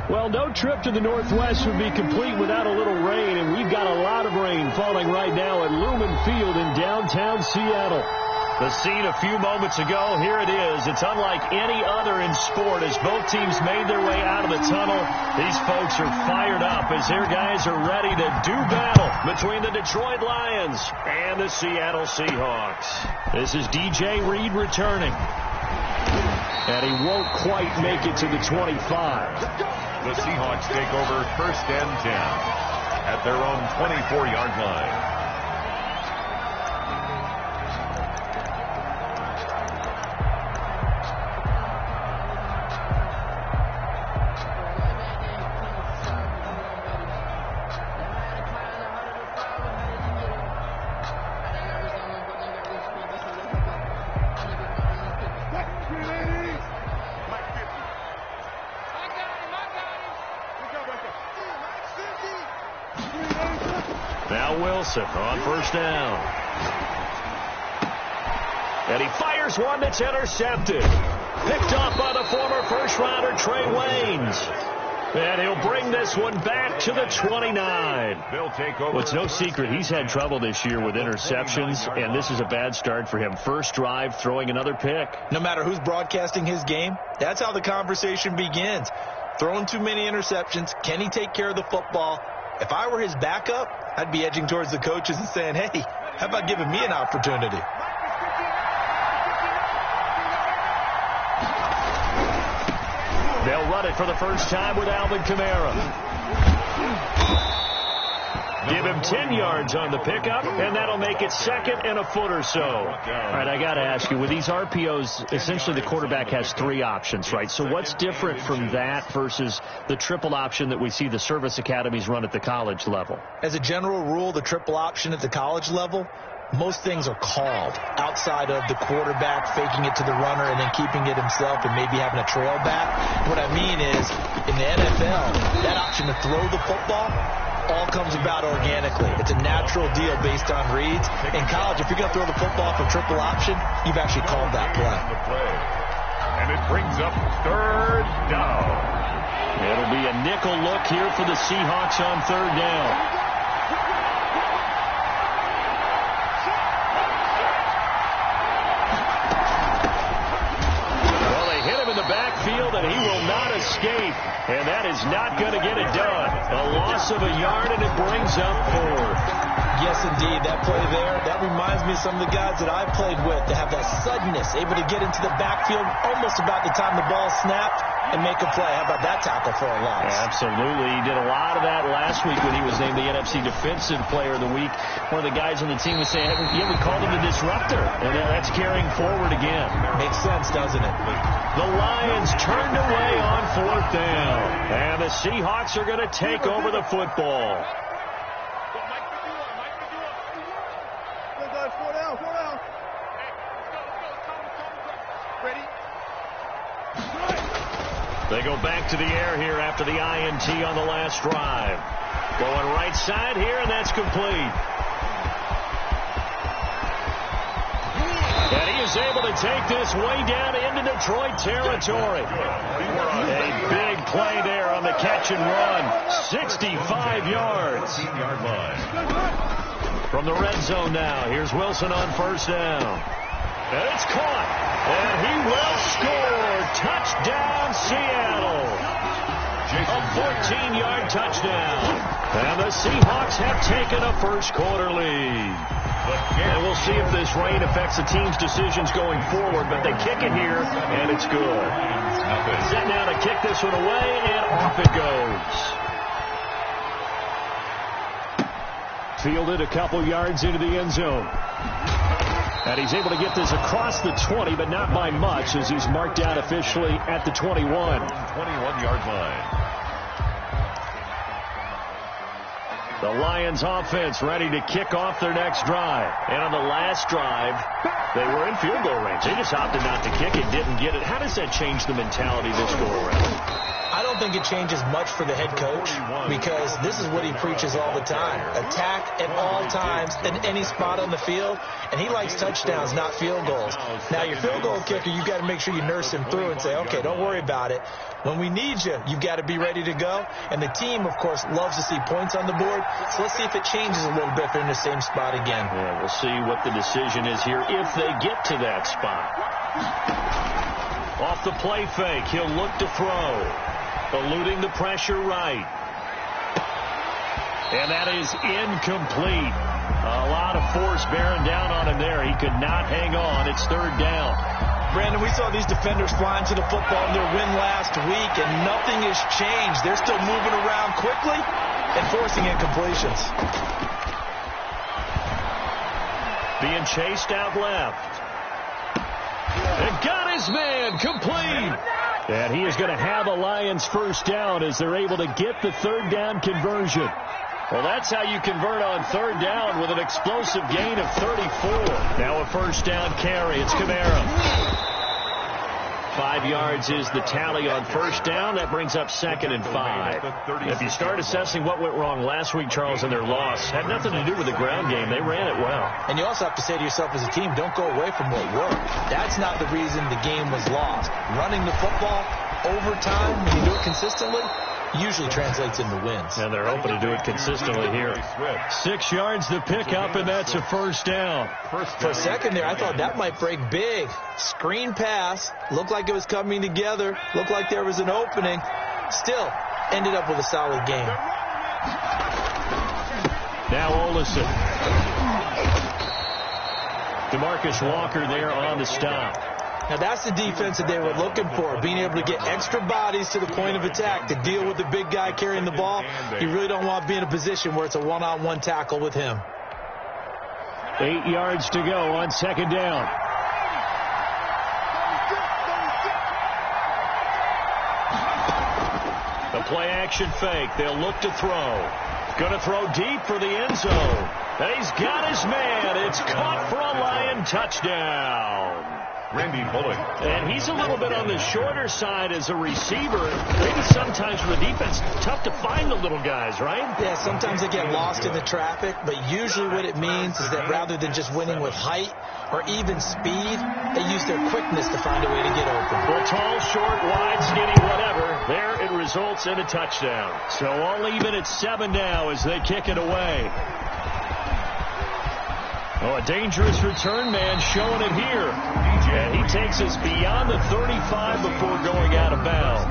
Well, no trip to the Northwest would be complete without a little rain, and we've got a lot of rain falling right now at Lumen Field in downtown Seattle. The scene a few moments ago, here it is. It's unlike any other in sport as both teams made their way out of the tunnel. These folks are fired up as their guys are ready to do battle between the Detroit Lions and the Seattle Seahawks. This is DJ Reed returning. And he won't quite make it to the 25. The Seahawks take over 1st and 10 at their own 24-yard line. On 1st down. And he fires one that's intercepted. Picked off by the former first-rounder Trey Waynes. And he'll bring this one back to the 29. They'll take over. Well, it's no secret he's had trouble this year with interceptions, and this is a bad start for him. First drive, throwing another pick. No matter who's broadcasting his game, that's how the conversation begins. Throwing too many interceptions. Can he take care of the football? If I were his backup, I'd be edging towards the coaches and saying, hey, how about giving me an opportunity? They'll run it for the first time with Alvin Kamara. Give him 10 yards on the pickup, and that'll make it 2nd and a foot or so. All right, I got to ask you, with these RPOs, essentially the quarterback has 3 options, right? So what's different from that versus the triple option that we see the service academies run at the college level? As a general rule, the triple option at the college level, most things are called outside of the quarterback faking it to the runner and then keeping it himself and maybe having a trail back. What I mean is, in the NFL, that option to throw the football all comes about organically. It's a natural deal based on reads. In college, if you're going to throw the football for triple option, you've actually called that play. And it brings up 3rd down. It'll be a nickel look here for the Seahawks on 3rd down. And he will not escape, and that is not going to get it done. A loss of a yard, and it brings up 4th. Yes, indeed. That play there, that reminds me of some of the guys that I've played with that have that suddenness, able to get into the backfield almost about the time the ball snapped and make a play. How about that tackle for a loss? Absolutely. He did a lot of that last week when he was named the NFC Defensive Player of the Week. One of the guys on the team was saying, yeah, we called him the disruptor, and that's carrying forward again. Makes sense, doesn't it? The Lions turned away on 4th down, and the Seahawks are going to take over the football. They go back to the air here after the INT on the last drive. Going right side here, and that's complete. And he is able to take this way down into Detroit territory. A big play there on the catch and run. 65 yards. From the red zone now, here's Wilson on 1st down. And it's caught. And he will score. Touchdown, Seattle. A 14-yard touchdown. And the Seahawks have taken a first-quarter lead. And we'll see if this rain affects the team's decisions going forward. But they kick it here, and it's good. Set now to kick this one away, and off it goes. Fielded a couple yards into the end zone. And he's able to get this across the 20, but not by much, as he's marked down officially at the 21. 21-yard line. The Lions offense ready to kick off their next drive. And on the last drive, they were in field goal range. They just opted not to kick it, didn't get it. How does that change the mentality this go around? I don't think it changes much for the head coach because this is what he preaches all the time. Attack at all times in any spot on the field, and he likes touchdowns, not field goals. Now, your field goal kicker, you've got to make sure you nurse him through and say, okay, don't worry about it. When we need you, you've got to be ready to go. And the team, of course, loves to see points on the board. So let's see if it changes a little bit if they're in the same spot again. Yeah, we'll see what the decision is here if they get to that spot. Off the play fake, he'll look to throw. Eluding the pressure right. And that is incomplete. A lot of force bearing down on him there. He could not hang on. It's third down. Brandon, we saw these defenders flying to the football in their win last week, and nothing has changed. They're still moving around quickly and forcing incompletions. Being chased out left. And got his man complete. And he is going to have a Lions first down as they're able to get the third down conversion. Well, that's how you convert on third down with an explosive gain of 34. Now a first down carry. It's Camara. 5 yards is the tally on first down. That brings up 2nd and 5. If you start assessing what went wrong last week, Charles, in their loss, had nothing to do with the ground game. They ran it well. And you also have to say to yourself as a team, don't go away from what worked. That's not the reason the game was lost. Running the football over time, when you do it consistently, usually translates into wins. And they're hoping to do it consistently here. 6 yards to pick up, and that's a first down. For a second there, I thought that might break big. Screen pass. Looked like it was coming together. Looked like there was an opening. Still, ended up with a solid game. Now Olsen. DeMarcus Walker there on the stop. Now, that's the defense that they were looking for, being able to get extra bodies to the point of attack to deal with the big guy carrying the ball. You really don't want to be in a position where it's a one-on-one tackle with him. 8 yards to go on second down. The play-action fake. They'll look to throw. Going to throw deep for the end zone. And he's got his man. It's caught for a Lion touchdown. Randy Bullock. And he's a little bit on the shorter side as a receiver. Maybe sometimes for the defense, tough to find the little guys, right? Yeah, sometimes they get lost in the traffic, but usually what it means is that rather than just winning with height or even speed, they use their quickness to find a way to get open. Well, tall, short, wide, skinny, whatever. There it results in a touchdown. So all even at 7 now as they kick it away. Oh, a dangerous return man showing it here. And he takes us beyond the 35 before going out of bounds.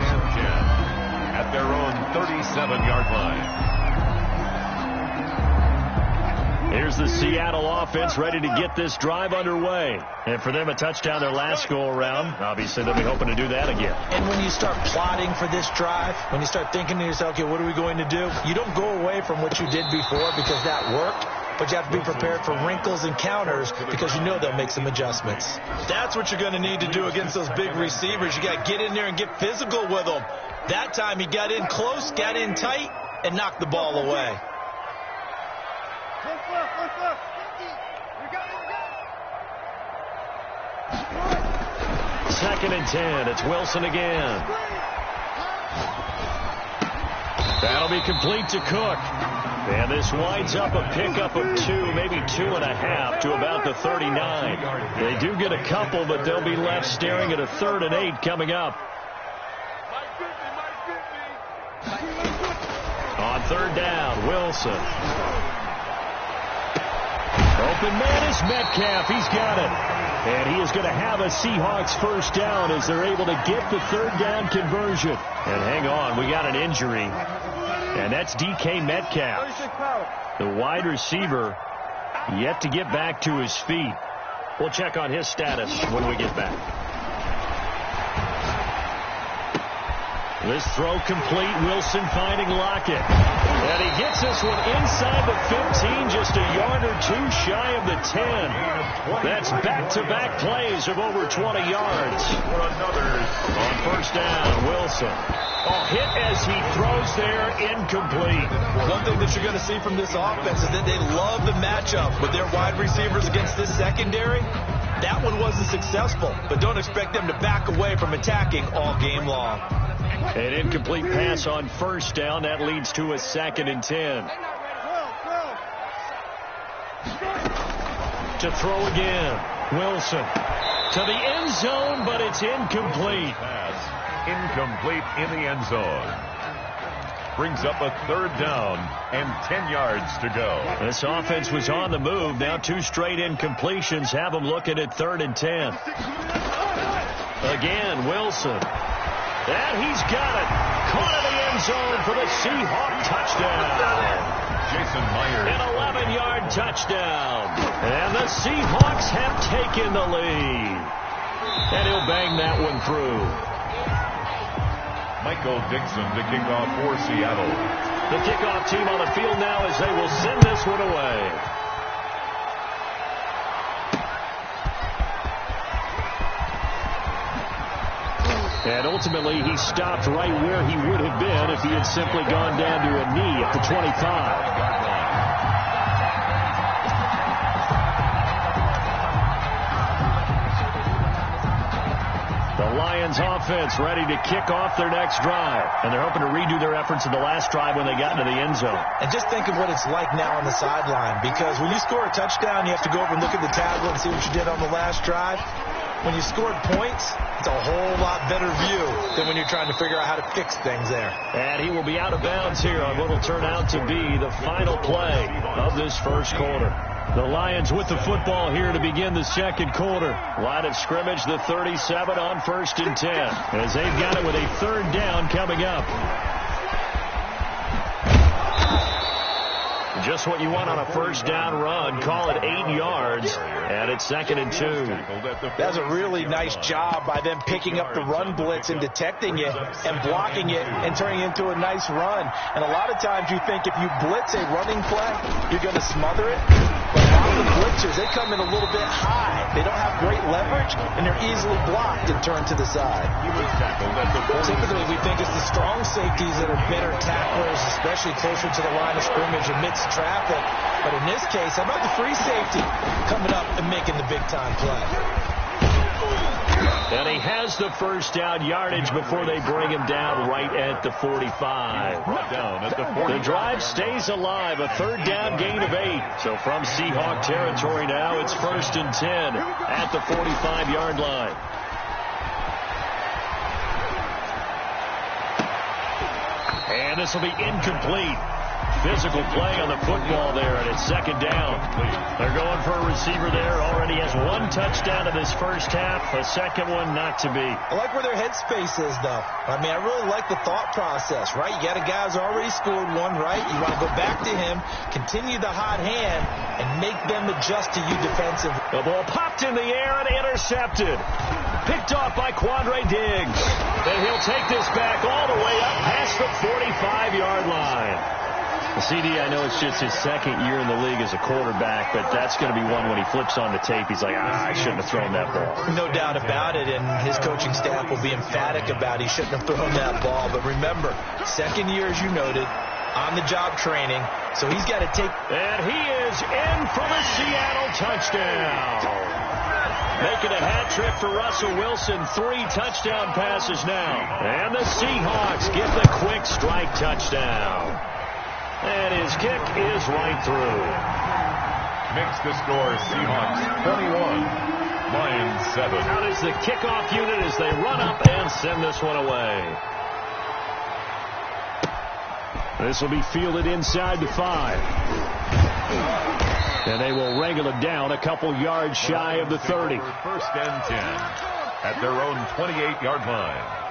At their own 37-yard line. Here's the Seattle offense ready to get this drive underway. And for them, a touchdown their last go-around. Obviously, they'll be hoping to do that again. And when you start plotting for this drive, when you start thinking to yourself, okay, what are we going to do? You don't go away from what you did before because that worked. But you have to be prepared for wrinkles and counters because you know they'll make some adjustments. That's what you're going to need to do against those big receivers. You got to get in there and get physical with them. That time he got in close, got in tight, and knocked the ball away. Second and 10. It's Wilson again. That'll be complete to Cook. And this winds up a pickup of 2, maybe 2.5 to about the 39. They do get a couple, but they'll be left staring at a 3rd and 8 coming up. On third down, Wilson. Open man is Metcalf. He's got it. And he is going to have a Seahawks first down as they're able to get the third down conversion. And hang on, we got an injury. And that's DK Metcalf, the wide receiver, yet to get back to his feet. We'll check on his status when we get back. This throw complete. Wilson finding Lockett. And he gets this one inside the 15, just a yard or 2 shy of the 10. That's back-to-back plays of over 20 yards. For another on first down, Wilson. Hit as he throws there, incomplete. One thing that you're going to see from this offense is that they love the matchup with their wide receivers against this secondary. That one wasn't successful, but don't expect them to back away from attacking all game long. An incomplete pass on first down. That leads to a 2nd and 10. To throw again. Wilson to the end zone, but it's incomplete. Pass incomplete in the end zone. Brings up a 3rd down and 10 yards to go. This offense was on the move. Now 2 straight incompletions have them looking at 3rd and 10. Again, Wilson. And he's got it. Caught in the end zone for the Seahawks touchdown. Jason Myers. An 11-yard touchdown. And the Seahawks have taken the lead. And he'll bang that one through. Michael Dixon to kick off for Seattle. The kickoff team on the field now as they will send this one away. And ultimately, he stopped right where he would have been if he had simply gone down to a knee at the 25. The Lions offense ready to kick off their next drive. And they're hoping to redo their efforts in the last drive when they got into the end zone. And just think of what it's like now on the sideline. Because when you score a touchdown, you have to go over and look at the tablet and see what you did on the last drive. When you scored points, it's a whole lot better view than when you're trying to figure out how to fix things there. And he will be out of bounds here on what will turn out to be the final play of this first quarter. The Lions with the football here to begin the second quarter. Line of scrimmage, the 37 on 1st and 10. As they've got it with a 3rd down coming up. Just what you want on a first down run. Call it 8 yards. And it's 2nd and 2. That was a really nice job by them picking up the run blitz and detecting it and blocking it and turning it into a nice run. And a lot of times you think if you blitz a running play, you're going to smother it. But a lot of the blitzers, they come in a little bit high. They don't have great leverage, and they're easily blocked and turned to the side. Typically, we think it's the strong safeties that are better tacklers, especially closer to the line of scrimmage amidst traffic. But in this case, how about the free safety coming up and making the big-time play? And he has the first down yardage before they bring him down right at the 45. Down at the 45. The drive stays alive, a 3rd down gain of 8. So from Seahawk territory now, it's 1st and 10 at the 45-yard line. And this will be incomplete. Physical play on the football there, and it's 2nd down. They're going for a receiver there. Already has 1 touchdown in this first half. A 2nd one not to be. I like where their headspace is, though. I mean, I really like the thought process, right? You got a guy who's already scored 1, right? You want to go back to him, continue the hot hand, and make them adjust to you defensively. The ball popped in the air and intercepted. Picked off by Quandre Diggs. And he'll take this back all the way up past the 45-yard line. CD, I know it's just his 2nd year in the league as a quarterback, but that's going to be one when he flips on the tape. He's like, I shouldn't have thrown that ball. No doubt about it, and his coaching staff will be emphatic about he shouldn't have thrown that ball. But remember, 2nd year, as you noted, on-the-job training, so he's got to take. And he is in for the Seattle touchdown. Making a hat trick for Russell Wilson. 3 touchdown passes now. And the Seahawks get the quick strike touchdown. And his kick is right through. Makes the score Seahawks 21, Lions 7. Out is the kickoff unit as they run up and send this one away. This will be fielded inside the 5. And they will wrangle it down a couple yards shy of the 30. 1st and 10 at their own 28-yard line.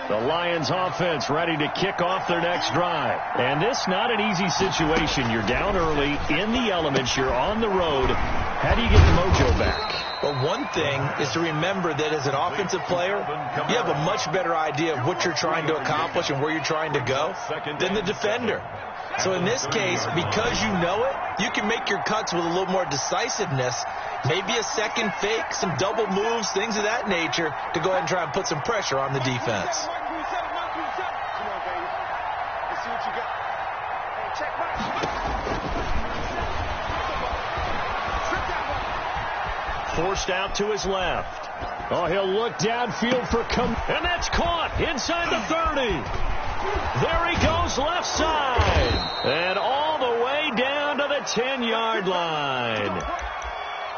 The Lions offense ready to kick off their next drive. And this not an easy situation. You're down early, in the elements, you're on the road. How do you get the mojo back? Well, one thing is to remember that as an offensive player, you have a much better idea of what you're trying to accomplish and where you're trying to go than the defender. So in this case, because you know it, you can make your cuts with a little more decisiveness. Maybe a second fake, some double moves, things of that nature to go ahead and try and put some pressure on the defense. Forced out to his left. Oh, he'll look downfield for and that's caught inside the 30. There he goes left side. And all the way down to the 10-yard line.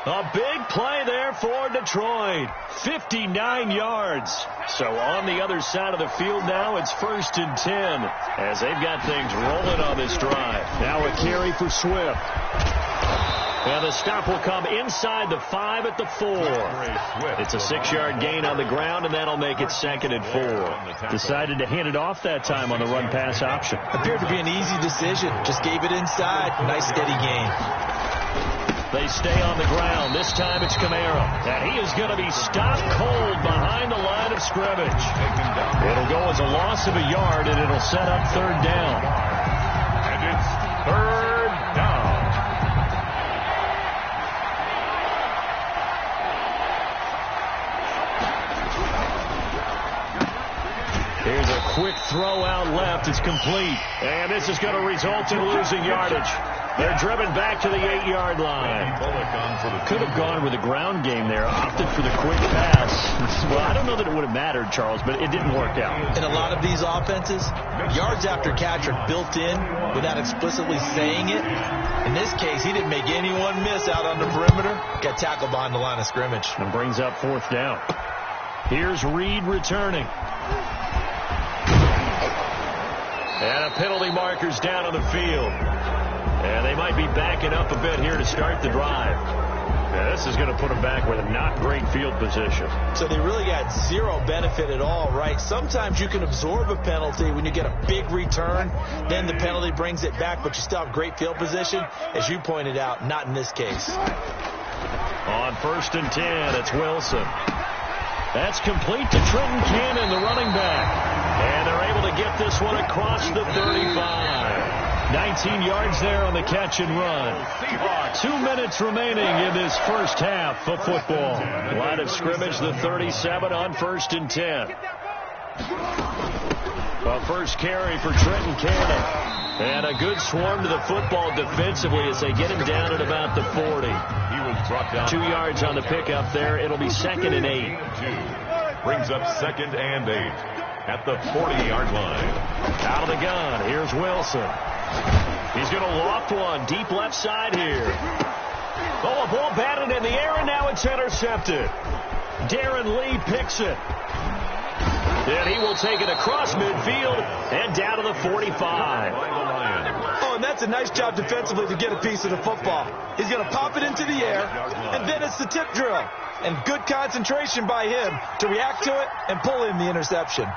A big play there for Detroit. 59 yards. So on the other side of the field now, it's 1st and 10 as they've got things rolling on this drive. Now a carry for Swift. And the stop will come inside the 5 at the 4. It's a 6-yard gain on the ground, and that'll make it 2nd and 4. Decided to hand it off that time on the run-pass option. Appeared to be an easy decision. Just gave it inside. Nice steady gain. They stay on the ground. This time it's Camara. And he is going to be stopped cold behind the line of scrimmage. It'll go as a loss of a yard, and it'll set up 3rd down. And it's 3rd down. Here's a quick throw out left. It's complete. And this is going to result in losing yardage. They're driven back to the 8-yard line. Could have gone with the ground game there. Opted for the quick pass. Well, I don't know that it would have mattered, Charles, but it didn't work out. In a lot of these offenses, yards after catch are built in without explicitly saying it. In this case, he didn't make anyone miss out on the perimeter. Got tackled behind the line of scrimmage. And brings up 4th down. Here's Reed returning. And a penalty marker's down on the field. And they might be backing up a bit here to start the drive. Now, this is going to put them back with a not great field position. So they really got zero benefit at all, right? Sometimes you can absorb a penalty when you get a big return. Then the penalty brings it back, but you still have great field position. As you pointed out, not in this case. On 1st and 10, it's Wilson. That's complete to Trenton Cannon, the running back. And they're able to get this one across the 35. 19 yards there on the catch and run. 2 minutes remaining in this first half of football. Line of scrimmage, the 37 on 1st and 10. A first carry for Trenton Cannon. And a good swarm to the football defensively as they get him down at about the 40. He was brought down 2 yards on the pickup there. It'll be 2nd and 8. Brings up 2nd and 8 at the 40-yard line. Out of the gun. Here's Wilson. He's going to loft one deep left side here. Oh, a ball batted in the air, and now it's intercepted. Darren Lee picks it. And he will take it across midfield and down to the 45. Oh, and that's a nice job defensively to get a piece of the football. He's going to pop it into the air, and then it's the tip drill. And good concentration by him to react to it and pull in the interception.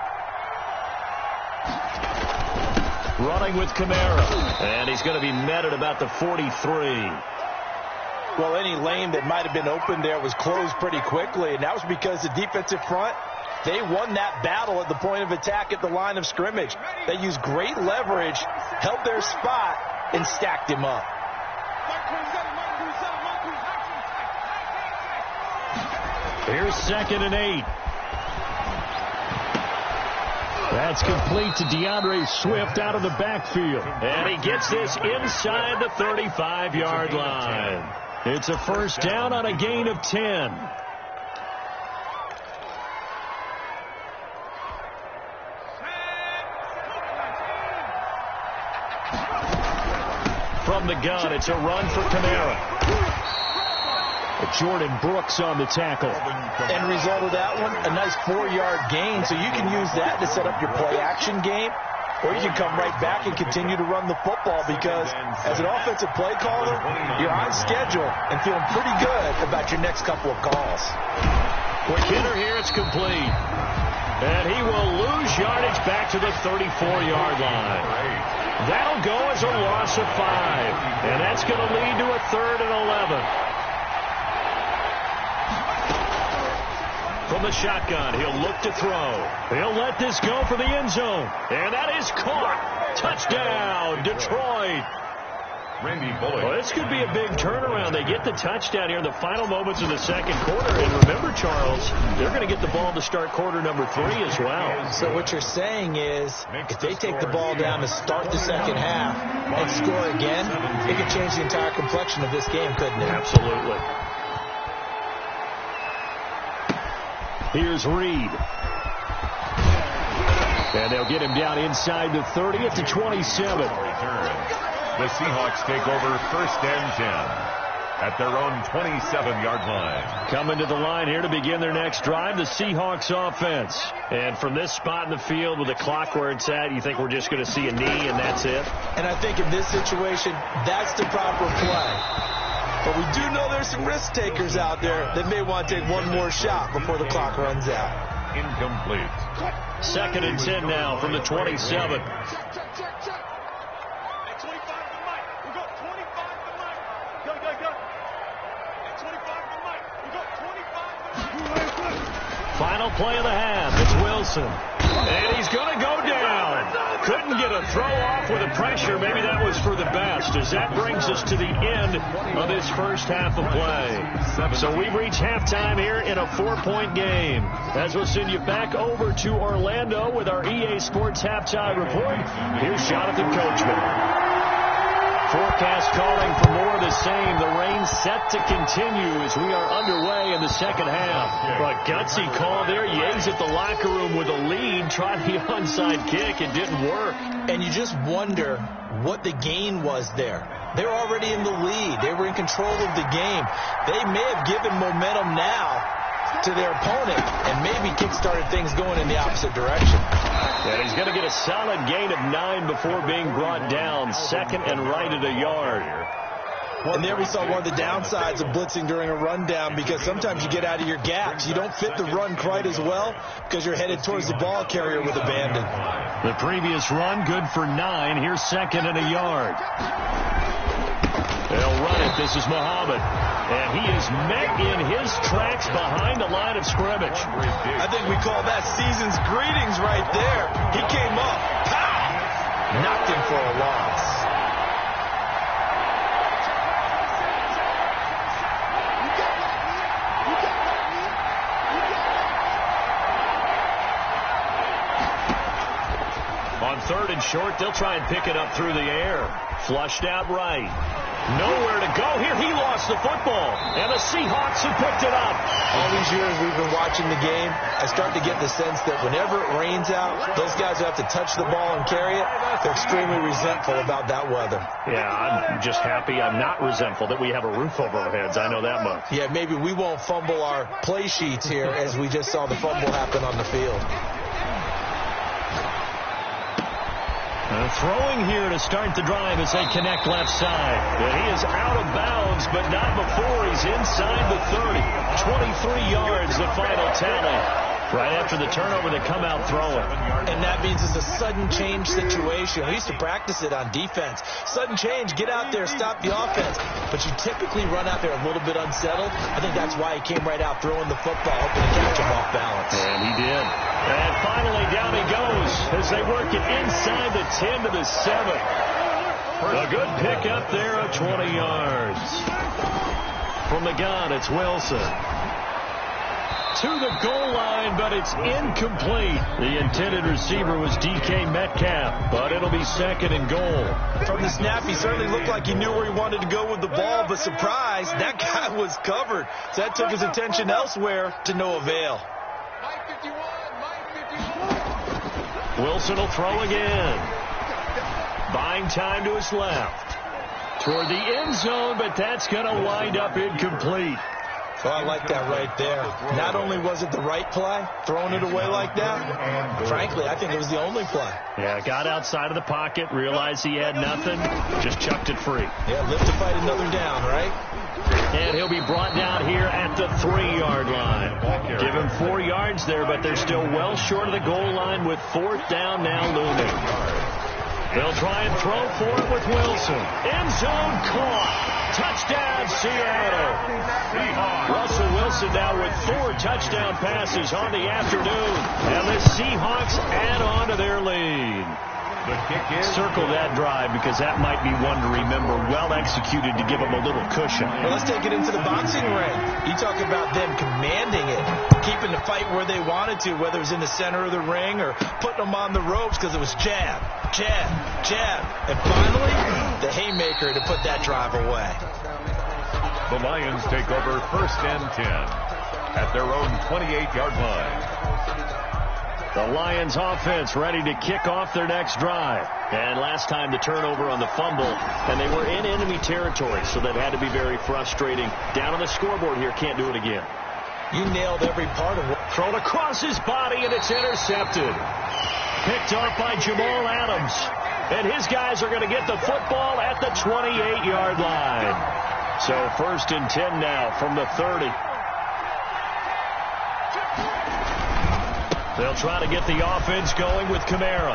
Running with Camara. And he's going to be met at about the 43. Well, any lane that might have been open there was closed pretty quickly, and that was because the defensive front, they won that battle at the point of attack at the line of scrimmage. They used great leverage, held their spot, and stacked him up. Here's 2nd and 8. That's complete to DeAndre Swift out of the backfield. And he gets this inside the 35-yard line. It's a first down on a gain of 10. From the gun, it's a run for Camara. Jordan Brooks on the tackle. End result of that one, a nice 4-yard gain. So you can use that to set up your play-action game, or you can come right back and continue to run the football because as an offensive play caller, you're on schedule and feeling pretty good about your next couple of calls. Quick hitter here, it's complete. And he will lose yardage back to the 34-yard line. That'll go as a loss of 5. And that's going to lead to a 3rd and 11. From the shotgun, he'll look to throw. He'll let this go for the end zone. And that is caught. Touchdown, Detroit. Well, this could be a big turnaround. They get the touchdown here in the final moments of the second quarter. And remember, Charles, they're going to get the ball to start quarter number 3 as well. So what you're saying is if they take the ball down to start the second half and score again, it could change the entire complexion of this game, couldn't it? Absolutely. Here's Reed. And they'll get him down inside the 30 at the 27. The Seahawks take over 1st and 10 at their own 27-yard line. Coming to the line here to begin their next drive, the Seahawks offense. And from this spot in the field with the clock where it's at, you think we're just going to see a knee and that's it? And I think in this situation, that's the proper play. But we do know there's some risk takers out there that may want to take one more shot before the clock runs out. Incomplete. 2nd and 10 now from the 27. Final play of the half. It's Wilson. And he's going to go down. Couldn't get a throw off with the pressure. Maybe that was for the best, as that brings us to the end of this first half of play. So we've reached halftime here in a 4-point game. As we'll send you back over to Orlando with our EA Sports halftime report. Here's Jonathan Coachman. Forecast calling for more of the same. The rain set to continue as we are underway in the second half. But gutsy call there. Yates at the locker room with a lead. Tried the onside kick. It didn't work. And you just wonder what the gain was there. They were already in the lead. They were in control of the game. They may have given momentum now to their opponent and maybe kick-started things going in the opposite direction. And he's going to get a solid gain of 9 before being brought down. 2nd and right at a yard. And there we saw one of the downsides of blitzing during a rundown, because sometimes you get out of your gaps. You don't fit the run quite as well because you're headed towards the ball carrier with abandon. The previous run good for 9. Here's 2nd and a yard. They'll run it. This is Muhammad. And he is met in his tracks behind the line of scrimmage. I think we call that season's greetings right there. He came up. Pow! Knocked him for a loss. On 3rd and short, they'll try and pick it up through the air. Flushed out right. Nowhere to go here. He lost the football. And the Seahawks have picked it up. All these years we've been watching the game, I start to get the sense that whenever it rains out, those guys who have to touch the ball and carry it, they're extremely resentful about that weather. Yeah, I'm just happy I'm not resentful that we have a roof over our heads. I know that much. Yeah, maybe we won't fumble our play sheets here as we just saw the fumble happen on the field. Throwing here to start the drive as they connect left side. And he is out of bounds, but not before he's inside the 30. 23 yards, the final tally. Right after the turnover, they come out throwing. And that means it's a sudden change situation. We used to practice it on defense. Sudden change, get out there, stop the offense. But you typically run out there a little bit unsettled. I think that's why he came right out throwing the football, hoping to catch him off balance. And he did. And finally, down he goes as they work it inside the 10 to the 7. A good pick up there of 20 yards. From the gun, it's Wilson. To the goal line, but it's incomplete. The intended receiver was DK Metcalf, but it'll be 2nd and goal. From the snap, he certainly looked like he knew where he wanted to go with the ball, but surprise, that guy was covered. So that took his attention elsewhere to no avail. Wilson will throw again. Buying time to his left. Toward the end zone, but that's going to wind up incomplete. Oh, I like that right there. Not only was it the right play, throwing it away like that, frankly, I think it was the only play. Yeah, got outside of the pocket, realized he had nothing, just chucked it free. Yeah, live to fight another down, right? And he'll be brought down here at the 3-yard line. Give him 4 yards there, but they're still well short of the goal line with 4th down now looming. They'll try and throw for it with Wilson. End zone caught. Touchdown, Seattle. Russell Wilson now with 4 touchdown passes on the afternoon. And the Seahawks add on to their lead. The kick is circle that drive because that might be one to remember. Well executed to give them a little cushion. Well, let's take it into the boxing ring. You talk about them commanding it, keeping the fight where they wanted to, whether it was in the center of the ring or putting them on the ropes because it was jab, jab, jab. And finally, the haymaker to put that drive away. The Lions take over 1st and 10 at their own 28-yard line. The Lions offense ready to kick off their next drive. And last time the turnover on the fumble, and they were in enemy territory, so that had to be very frustrating. Down on the scoreboard here, can't do it again. You nailed every part of it. Thrown across his body, and it's intercepted. Picked off by Jamal Adams. And his guys are going to get the football at the 28-yard line. So 1st and 10 now from the 30. They'll try to get the offense going with Kamara.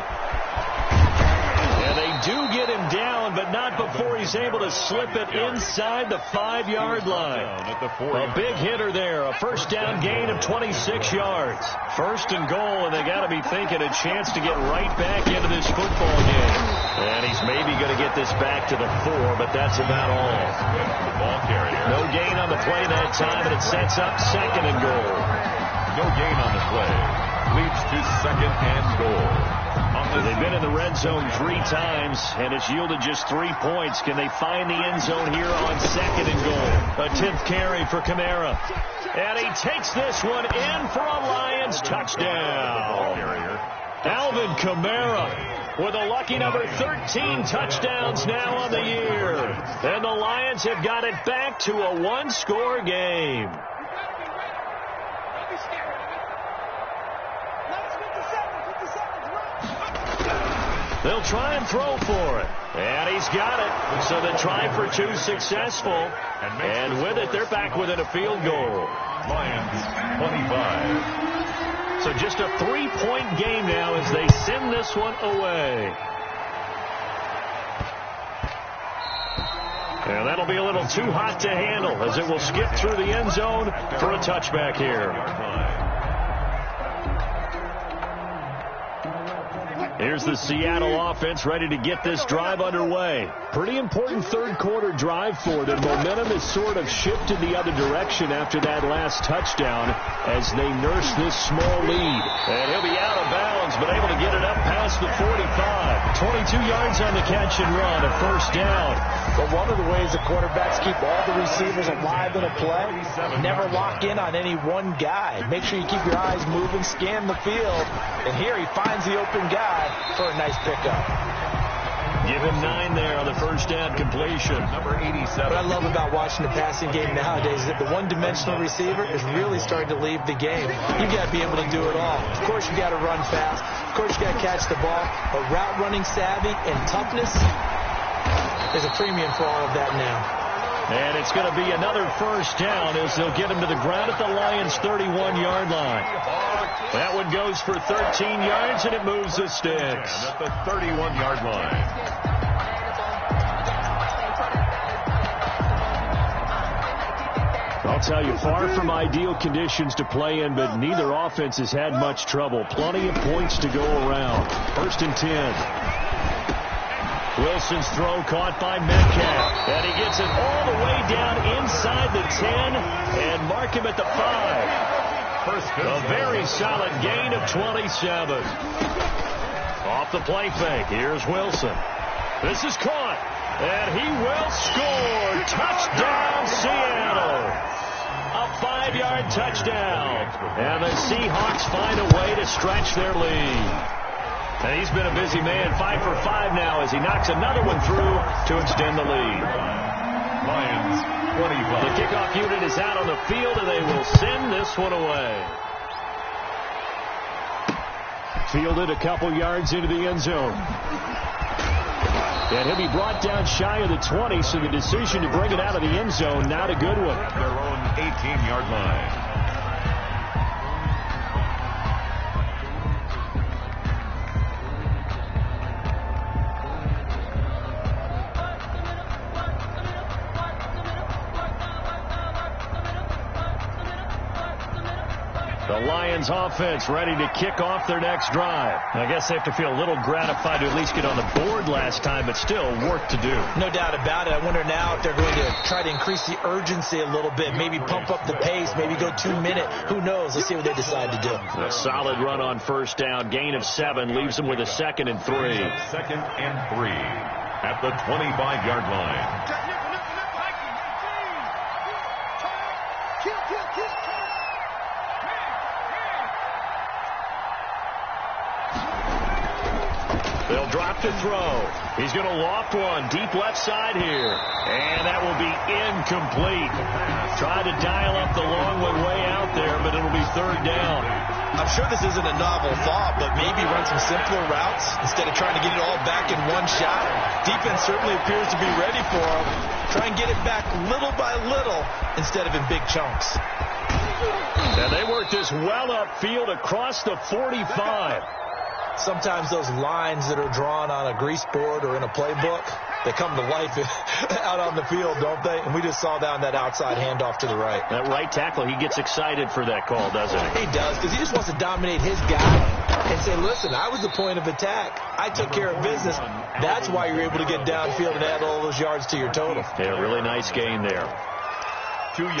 And they do get him down, but not before he's able to slip it inside the 5-yard line. A big hitter there. A first down gain of 26 yards. 1st and goal, and they got to be thinking a chance to get right back into this football game. And he's maybe going to get this back to the 4, but that's about all. The ball carrier. No gain on the play that time, and it sets up 2nd and goal. No gain on the play. Leads to 2nd and goal. They've been in the red zone 3 times, and it's yielded just 3 points. Can they find the end zone here on 2nd and goal? A 10th carry for Kamara. And he takes this one in for a Lions touchdown. Alvin Kamara with a lucky number 13 touchdowns now on the year. And the Lions have got it back to a 1-score game. They'll try and throw for it. And he's got it. So the try for 2 successful. And with it, they're back within a field goal. Lions 25. So just a 3-point game now as they send this one away. And that'll be a little too hot to handle as it will skip through the end zone for a touchback here. Here's the Seattle offense ready to get this drive underway. Pretty important 3rd quarter drive for them. Momentum has sort of shifted the other direction after that last touchdown as they nurse this small lead. And he'll be out of bounds, but able to get it up past the 45. 22 yards on the catch and run, a 1st down. But one of the ways the quarterbacks keep all the receivers alive in a play, never lock in on any one guy. Make sure you keep your eyes moving, scan the field. And here he finds the open guy for a nice pickup. Give him 9 there on the 1st down completion. Number 87. What I love about watching the passing game nowadays is that the one-dimensional receiver is really starting to leave the game. You've got to be able to do it all. Of course, you got to run fast. Of course, you got to catch the ball. But route running savvy and toughness is a premium for all of that now. And it's going to be another 1st down as they'll get him to the ground at the Lions' 31-yard line. That one goes for 13 yards, and it moves the sticks. At the 31-yard line. I'll tell you, far from ideal conditions to play in, but neither offense has had much trouble. Plenty of points to go around. 1st and 10. Wilson's throw caught by Metcalf. And he gets it all the way down inside the 10 and mark him at the 5. A very solid gain of 27. Off the play fake. Here's Wilson. This is caught. And he will score. Touchdown, Seattle. A 5-yard touchdown. And the Seahawks find a way to stretch their lead. And he's been a busy man, 5 for 5 now as he knocks another one through to extend the lead. Lions 25. The kickoff unit is out on the field, and they will send this one away. Fielded a couple yards into the end zone. And he'll be brought down shy of the 20, so the decision to bring it out of the end zone, not a good one. Their own 18-yard line. The Lions offense ready to kick off their next drive. I guess they have to feel a little gratified to at least get on the board last time, but still work to do. No doubt about it. I wonder now if they're going to try to increase the urgency a little bit, maybe pump up the pace, maybe go 2-minute. Who knows? Let's see what they decide to do. A solid run on 1st down, gain of 7, leaves them with a 2nd and 3. 2nd and 3 at the 25-yard line. They'll drop to throw. He's going to loft one deep left side here. And that will be incomplete. Tried to dial up the long way out there, but it'll be third down. I'm sure this isn't a novel thought, but maybe run some simpler routes instead of trying to get it all back in one shot. Defense certainly appears to be ready for him. Try and get it back little by little instead of in big chunks. And they work this well upfield across the 45. Sometimes those lines that are drawn on a grease board or in a playbook, they come to life out on the field, don't they? And we just saw that on that outside handoff to the right. That right tackle, he gets excited for that call, doesn't he? He does, because he just wants to dominate his guy and say, listen, I was the point of attack. I took care of business. That's why you're able to get downfield and add all those yards to your total. Yeah, really nice gain there.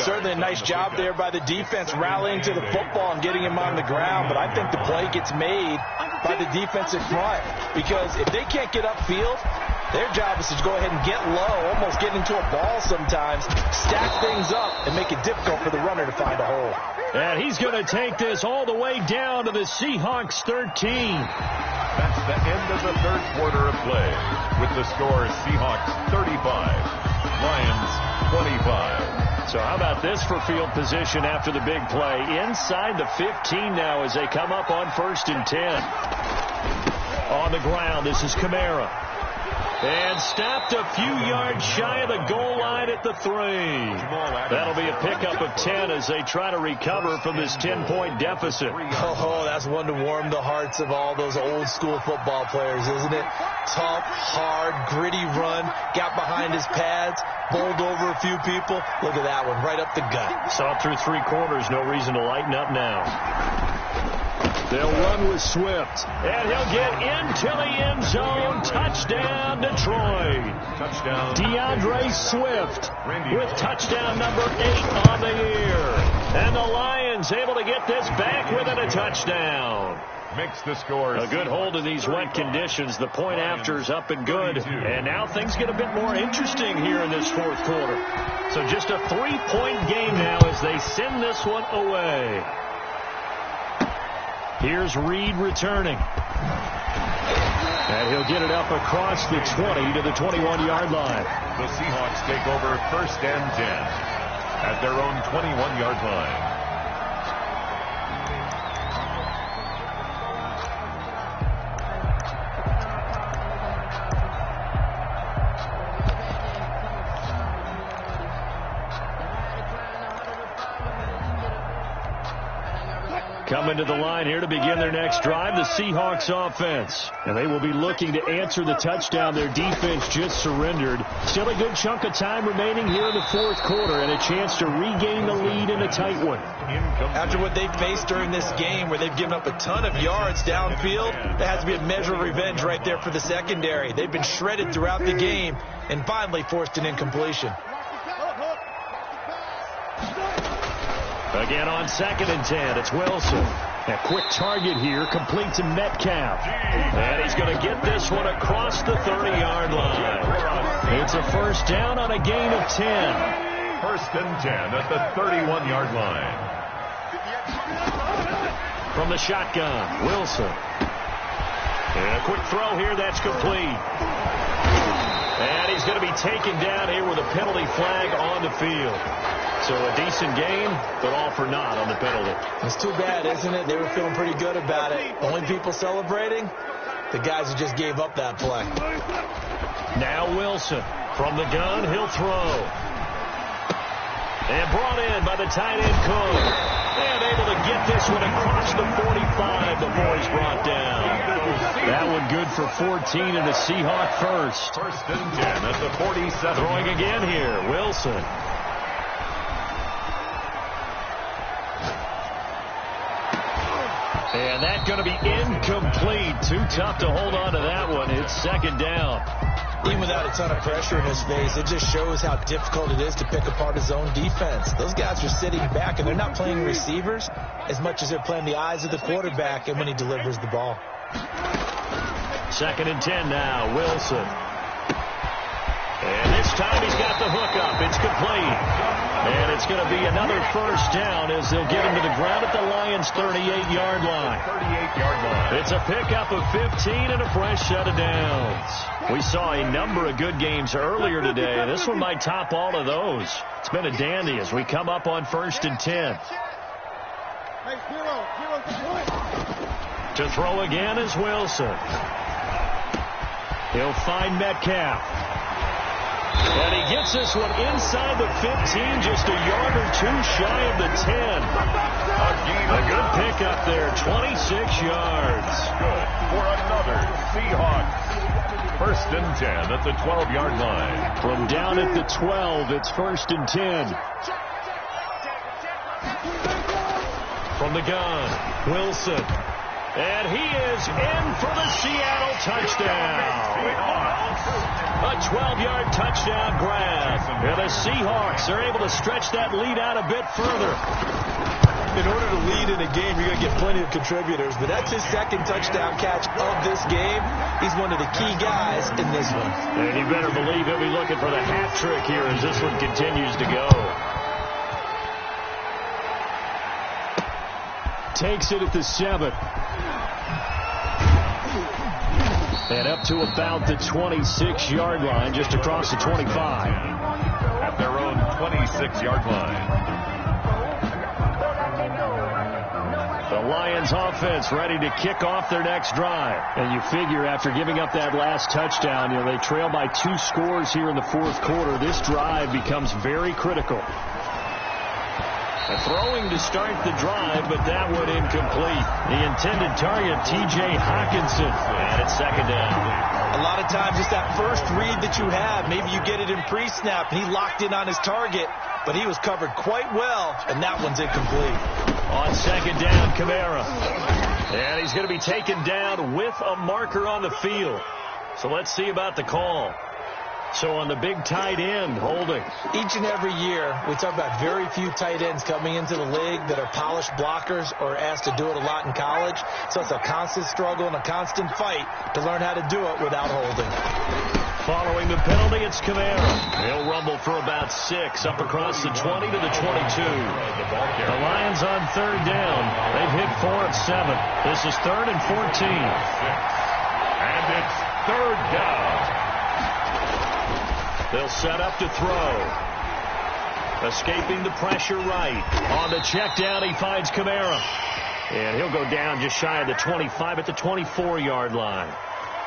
Certainly a nice job there by the defense rallying to the football and getting him on the ground, but I think the play gets made by the defensive front, because if they can't get upfield, their job is to go ahead and get low, almost get into a ball sometimes, stack things up, and make it difficult for the runner to find a hole. And he's going to take this all the way down to the Seahawks 13. That's the end of the third quarter of play, with the score Seahawks 35, Lions 25. So how about this for field position after the big play? Inside the 15 now as they come up on 1st and 10. On the ground, this is Kamara. And stopped a few yards shy of the goal line at the 3. That'll be a pickup of 10 as they try to recover from this 10-point deficit. Oh, that's one to warm the hearts of all those old-school football players, isn't it? Tough, hard, gritty run, got behind his pads, bowled over a few people. Look at that one, right up the gut. Saw through 3 quarters, no reason to lighten up now. They'll run with Swift, and he'll get into the end zone. Touchdown, Detroit. Touchdown. DeAndre Swift with touchdown number 8 on the year. And the Lions able to get this back within a touchdown. Makes the score. A good hold in these wet conditions. The point after's up and good. And now things get a bit more interesting here in this 4th quarter. So just a 3-point game now as they send this one away. Here's Reed returning. And he'll get it up across the 20 to the 21-yard line. The Seahawks take over 1st and 10 at their own 21-yard line. Coming to the line here to begin their next drive, the Seahawks offense. And they will be looking to answer the touchdown their defense just surrendered. Still a good chunk of time remaining here in the 4th quarter and a chance to regain the lead in a tight one. After what they faced during this game where they've given up a ton of yards downfield, there has to be a measure of revenge right there for the secondary. They've been shredded throughout the game and finally forced an incompletion. Again on 2nd and 10, it's Wilson. A quick target here, complete to Metcalf. And he's going to get this one across the 30-yard line. It's a 1st down on a gain of 10. 1st and 10 at the 31-yard line. From the shotgun, Wilson. And a quick throw here, that's complete. And he's going to be taken down here with a penalty flag on the field. So a decent game, but all for naught on the penalty. It's too bad, isn't it? They were feeling pretty good about it. Only people celebrating, the guys who just gave up that play. Now Wilson from the gun, he'll throw. And brought in by the tight end Cook. And able to get this one across the 45 before he's brought down. That one good for 14 and the Seahawk first. 1st and 10 at the 47. Throwing again here, Wilson. And that's going to be incomplete. Too tough to hold on to that one. It's 2nd down. Even without a ton of pressure in his face, it just shows how difficult it is to pick apart his own defense. Those guys are sitting back, and they're not playing receivers as much as they're playing the eyes of the quarterback and when he delivers the ball. 2nd and 10 now, Wilson. And this time he's got the hook up. It's complete. And it's going to be another 1st down as they'll get him to the ground at the Lions' 38-yard line. 38-yard line. It's a pickup of 15 and a fresh set of downs. We saw a number of good games earlier today. This one might top all of those. It's been a dandy as we come up on 1st and 10. To throw again is Wilson. He'll find Metcalf. And he gets this one inside the 15, just a yard or two shy of the 10. A good pickup there, 26 yards. Good for another Seahawks. 1st and 10 at the 12-yard line. From down at the 12, it's 1st and 10. From the gun, Wilson. And he is in for the Seattle touchdown. A 12-yard touchdown grab. And the Seahawks are able to stretch that lead out a bit further. In order to lead in a game, you're going to get plenty of contributors. But that's his 2nd touchdown catch of this game. He's one of the key guys in this one. And you better believe he'll be looking for the hat trick here as this one continues to go. Takes it at the 7. And up to about the 26-yard line, just across the 25. At their own 26-yard line. The Lions offense ready to kick off their next drive. And you figure after giving up that last touchdown, they trail by 2 scores here in the 4th quarter. This drive becomes very critical. Throwing to start the drive, but that one incomplete. The intended target, T.J. Hawkinson, and it's 2nd down. A lot of times it's that first read that you have. Maybe you get it in pre-snap, and he locked in on his target, but he was covered quite well, and that one's incomplete. On 2nd down, Kamara. And he's going to be taken down with a marker on the field. So let's see about the call. So on the big tight end, holding. Each and every year, we talk about very few tight ends coming into the league that are polished blockers or asked to do it a lot in college. So it's a constant struggle and a constant fight to learn how to do it without holding. Following the penalty, it's Kamara. He'll rumble for about 6 up across the 20 to the 22. The Lions on 3rd down. They've hit 4 of 7. This is 3rd and 14. And it's 3rd down. They'll set up to throw. Escaping the pressure right. On the check down, he finds Kamara. And he'll go down just shy of the 25 at the 24-yard line.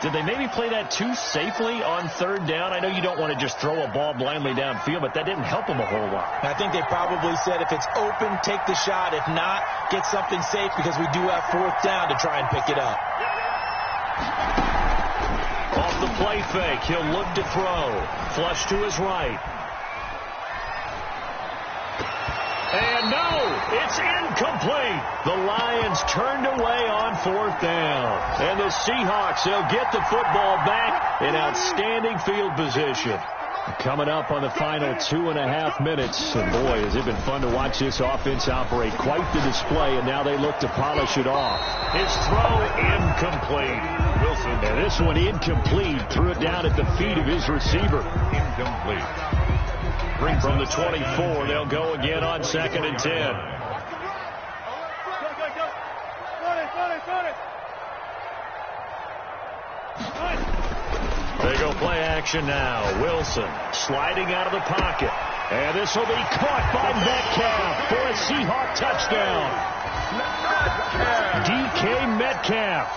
Did they maybe play that too safely on 3rd down? I know you don't want to just throw a ball blindly downfield, but that didn't help them a whole lot. I think they probably said if it's open, take the shot. If not, get something safe because we do have 4th down to try and pick it up. Off the play fake, he'll look to throw. Flush to his right. And no, it's incomplete. The Lions turned away on 4th down. And the Seahawks, they'll get the football back in outstanding field position. Coming up on the final 2.5 minutes. And boy, has it been fun to watch this offense operate. Quite the display, and now they look to polish it off. His throw incomplete. Wilson. And this one incomplete. Threw it down at the feet of his receiver. Incomplete. From the 24, they'll go again on 2nd and 10. They go play action now. Wilson sliding out of the pocket. And this will be caught by Metcalf for a Seahawk touchdown. DK Metcalf,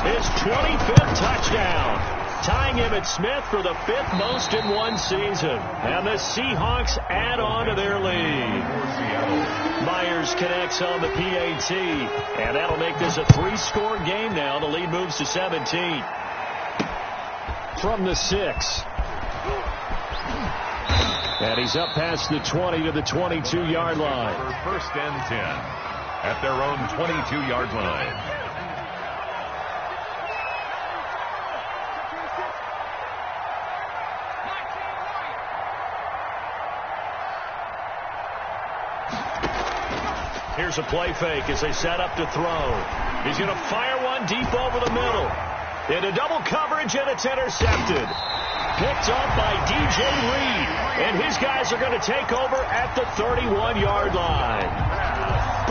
his 25th touchdown. Tying Emmitt Smith for the 5th most in one season. And the Seahawks add on to their lead. Myers connects on the PAT. And that'll make this a 3-score game now. The lead moves to 17. From the 6. And he's up past the 20 to the 22-yard line. For 1st and 10 at their own 22-yard line. Here's a play fake as they set up to throw. He's going to fire one deep over the middle. Into double coverage, and it's intercepted. Picked up by DJ Reed. And his guys are going to take over at the 31-yard line.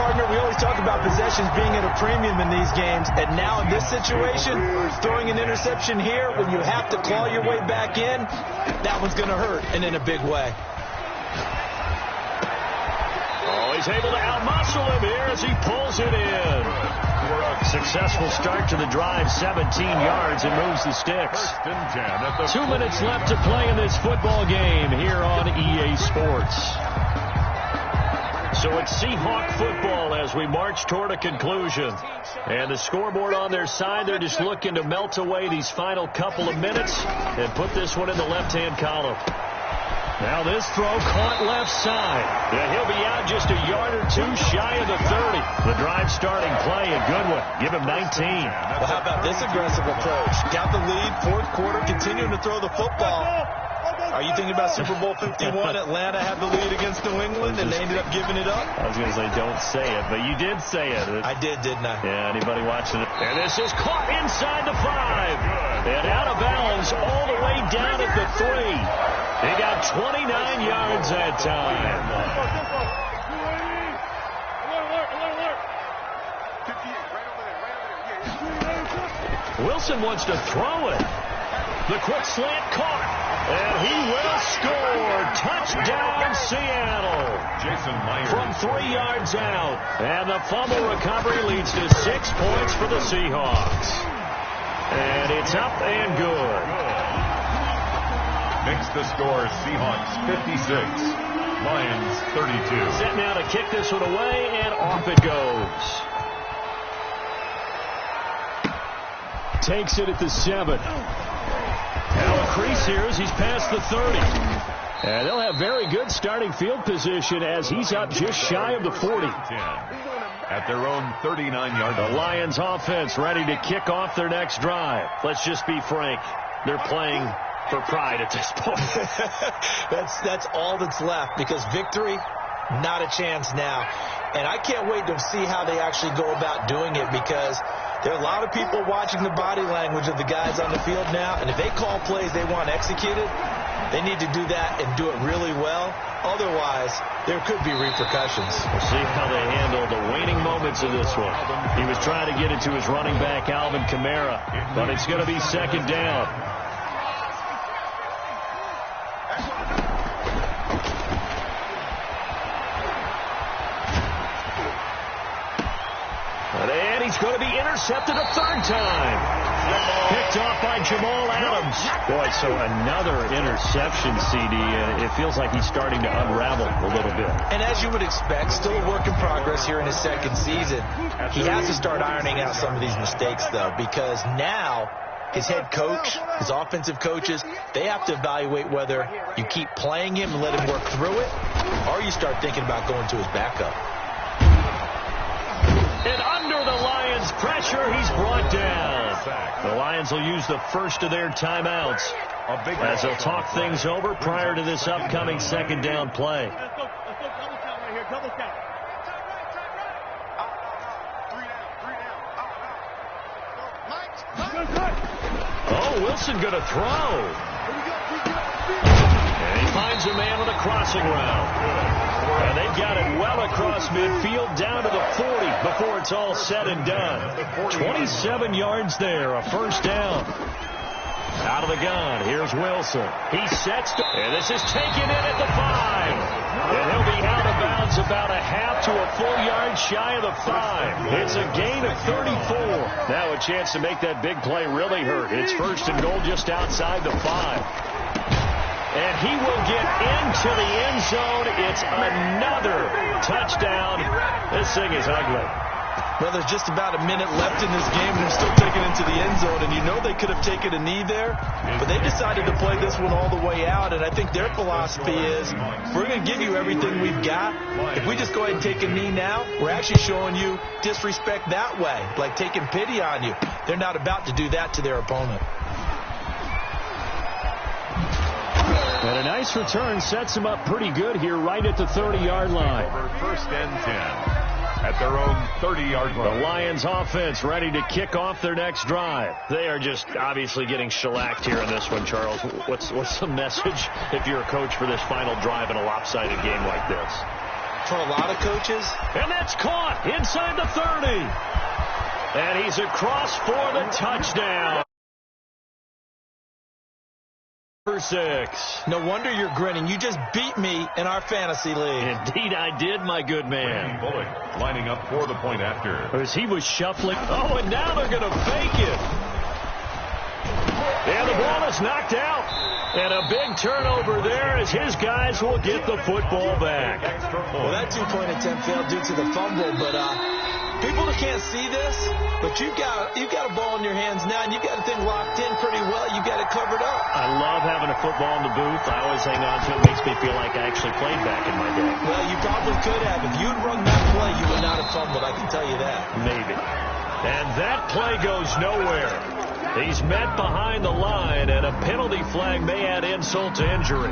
partner, we always talk about possessions being at a premium in these games, and now in this situation, throwing an interception here when you have to claw your way back in, that one's going to hurt, and in a big way. Oh, he's able to outmuscle him here as he pulls it in. Successful start to the drive, 17 yards, and moves the sticks. 2 minutes left to play in this football game here on EA Sports. So it's Seahawk football as we march toward a conclusion. And the scoreboard on their side, they're just looking to melt away these final couple of minutes and put this one in the left-hand column. Now this throw caught left side. Yeah, he'll be out just a yard or two shy of the 30. The drive starting play, a good one. Give him 19. Well, how about this aggressive approach? Got the lead, fourth quarter, continuing to throw the football. Are you thinking about Super Bowl 51? Atlanta had the lead against New England, and they ended up giving it up? I was going to say, don't say it, but you did say it. I did, didn't I? Yeah, anybody watching it? And this is caught inside the 5. And out of bounds all the way down at the 3. They got 29 yards that time. Wilson wants to throw it. The quick slant caught. And he will score. Touchdown, Seattle. Jason Myers from 3 yards out. And the fumble recovery leads to 6 points for the Seahawks. And it's up and good. Makes the score Seahawks 56, Lions 32. Set now to kick this one away, and off it goes. Takes it at the 7. Now a crease here as he's past the 30. And they'll have very good starting field position as he's up just shy of the 40. At their own 39-yard line. The Lions offense ready to kick off their next drive. Let's just be frank. They're playing for pride at this point. That's all that's left, because victory, not a chance now. And I can't wait to see how they actually go about doing it, because there are a lot of people watching the body language of the guys on the field now, and if they call plays they want executed, they need to do that and do it really well. Otherwise, there could be repercussions. We'll see how they handle the waning moments of this one. He was trying to get it to his running back, Alvin Kamara, but it's going to be second down. And he's going to be intercepted a third time. Picked off by Jamal Adams. Boy, so another interception, CD, and it feels like he's starting to unravel a little bit. And as you would expect, still a work in progress here in his second season. He has to start ironing out some of these mistakes, though, because now his head coach, his offensive coaches, they have to evaluate whether you keep playing him and let him work through it, or you start thinking about going to his backup. And under the Lions' pressure, he's brought down. The Lions will use the first of their timeouts as they'll talk things over prior to this upcoming second down play. Oh, Wilson going to throw. And he finds a man on a crossing route. And they've got it well across midfield down to the 40 before it's all said and done. 27 yards there, a first down. Out of the gun, here's Wilson. He sets, and this is taken in at the 5. And he'll be out of bounds about a half to a full yard shy of the 5. It's a gain of 34. Now a chance to make that big play really hurt. It's first and goal just outside the 5. And he will get into the end zone. It's another touchdown. This thing is ugly. Well, there's just about a minute left in this game, and they're still taking it into the end zone. And you know they could have taken a knee there, but they decided to play this one all the way out. And I think their philosophy is, we're going to give you everything we've got. If we just go ahead and take a knee now, we're actually showing you disrespect that way, like taking pity on you. They're not about to do that to their opponent. And a nice return sets them up pretty good here right at the 30-yard line. First and 10 at their own 30-yard line. The Lions offense ready to kick off their next drive. They are just obviously getting shellacked here in this one, Charles. What's the message if you're a coach for this final drive in a lopsided game like this? for a lot of coaches. And that's caught inside the 30. And he's across for the touchdown. For 6. No wonder you're grinning. You just beat me in our fantasy league. Indeed I did, my good man. Bullock lining up for the point after. As he was shuffling. Oh, and now they're going to fake it. And the ball is knocked out. And a big turnover there as his guys will get the football back. Well, that two-point attempt failed due to the fumble, but people that can't see this, but you've got a ball in your hands now, and you've got the thing locked in pretty well. You've got it covered up. I love having a football in the booth. I always hang on to it. It makes me feel like I actually played back in my day. Well, you probably could have. If you'd run that play, you would not have fumbled, I can tell you that. Maybe. And that play goes nowhere. He's met behind the line, and a penalty flag may add insult to injury.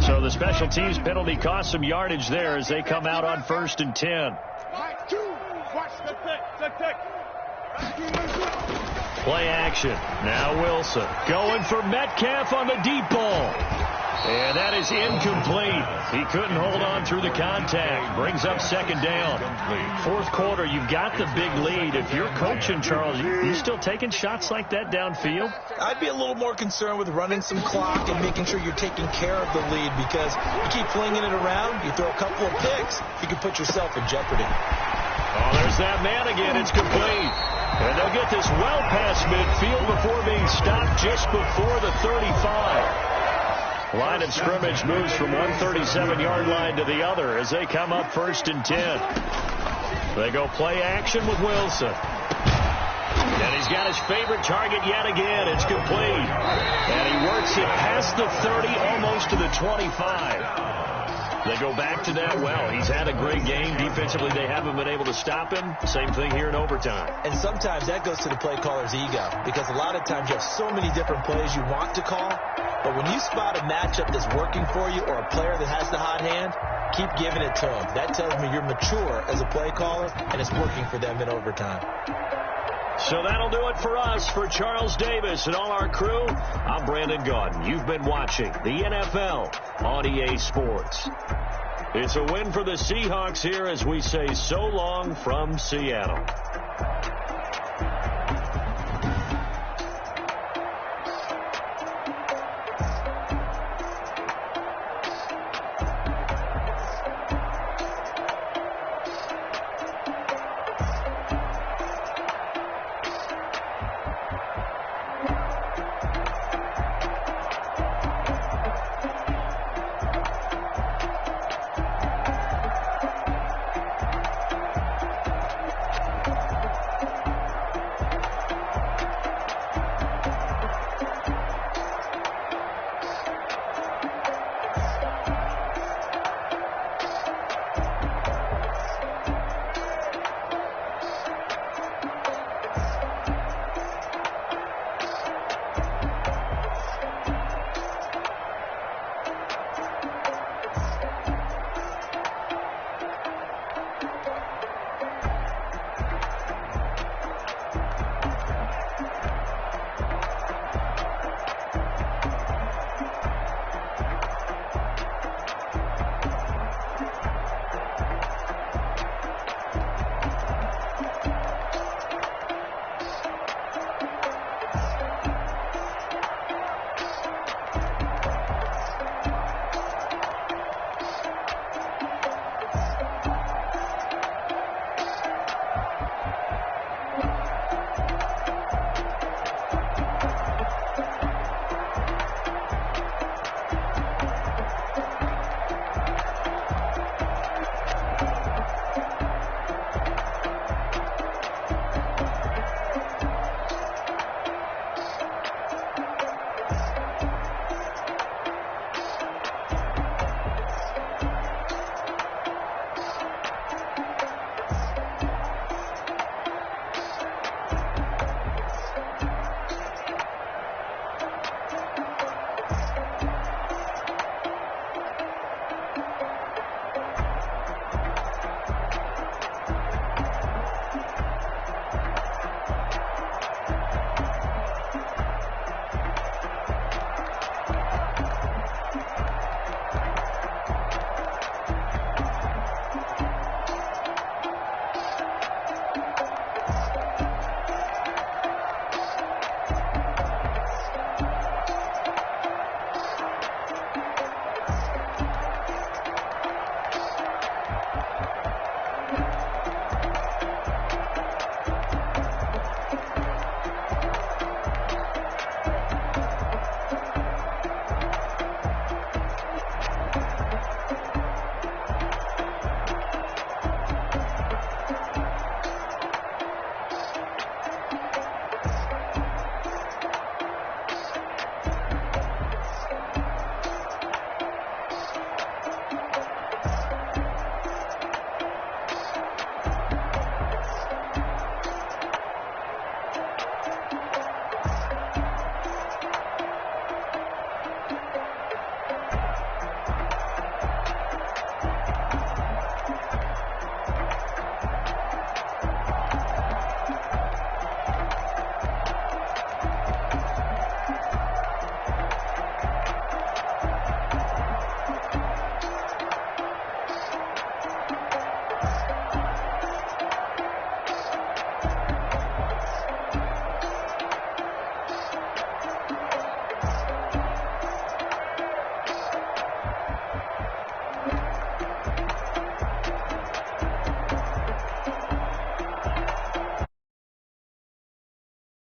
So the special teams penalty cost some yardage there as they come out on 1st and 10. Play action. Now Wilson going for Metcalf on the deep ball. And that is incomplete. He couldn't hold on through the contact. Brings up 2nd down. 4th quarter, you've got the big lead. If you're coaching, Charles, you still taking shots like that downfield? I'd be a little more concerned with running some clock and making sure you're taking care of the lead, because you keep flinging it around, you throw a couple of picks, you can put yourself in jeopardy. Oh, there's that man again. It's complete. And they'll get this well past midfield before being stopped just before the 35. Line of scrimmage moves from one 37-yard line to the other as they come up 1st and 10. They go play action with Wilson. And he's got his favorite target yet again. It's complete. And he works it past the 30, almost to the 25. They go back to that well. He's had a great game. Defensively, they haven't been able to stop him. Same thing here in overtime. And sometimes that goes to the play caller's ego, because a lot of times you have so many different plays you want to call, but when you spot a matchup that's working for you or a player that has the hot hand, keep giving it to him. That tells me you're mature as a play caller, and it's working for them in overtime. So that'll do it for us. For Charles Davis and all our crew, I'm Brandon Gaudin. You've been watching the NFL on EA Sports. It's a win for the Seahawks here as we say so long from Seattle.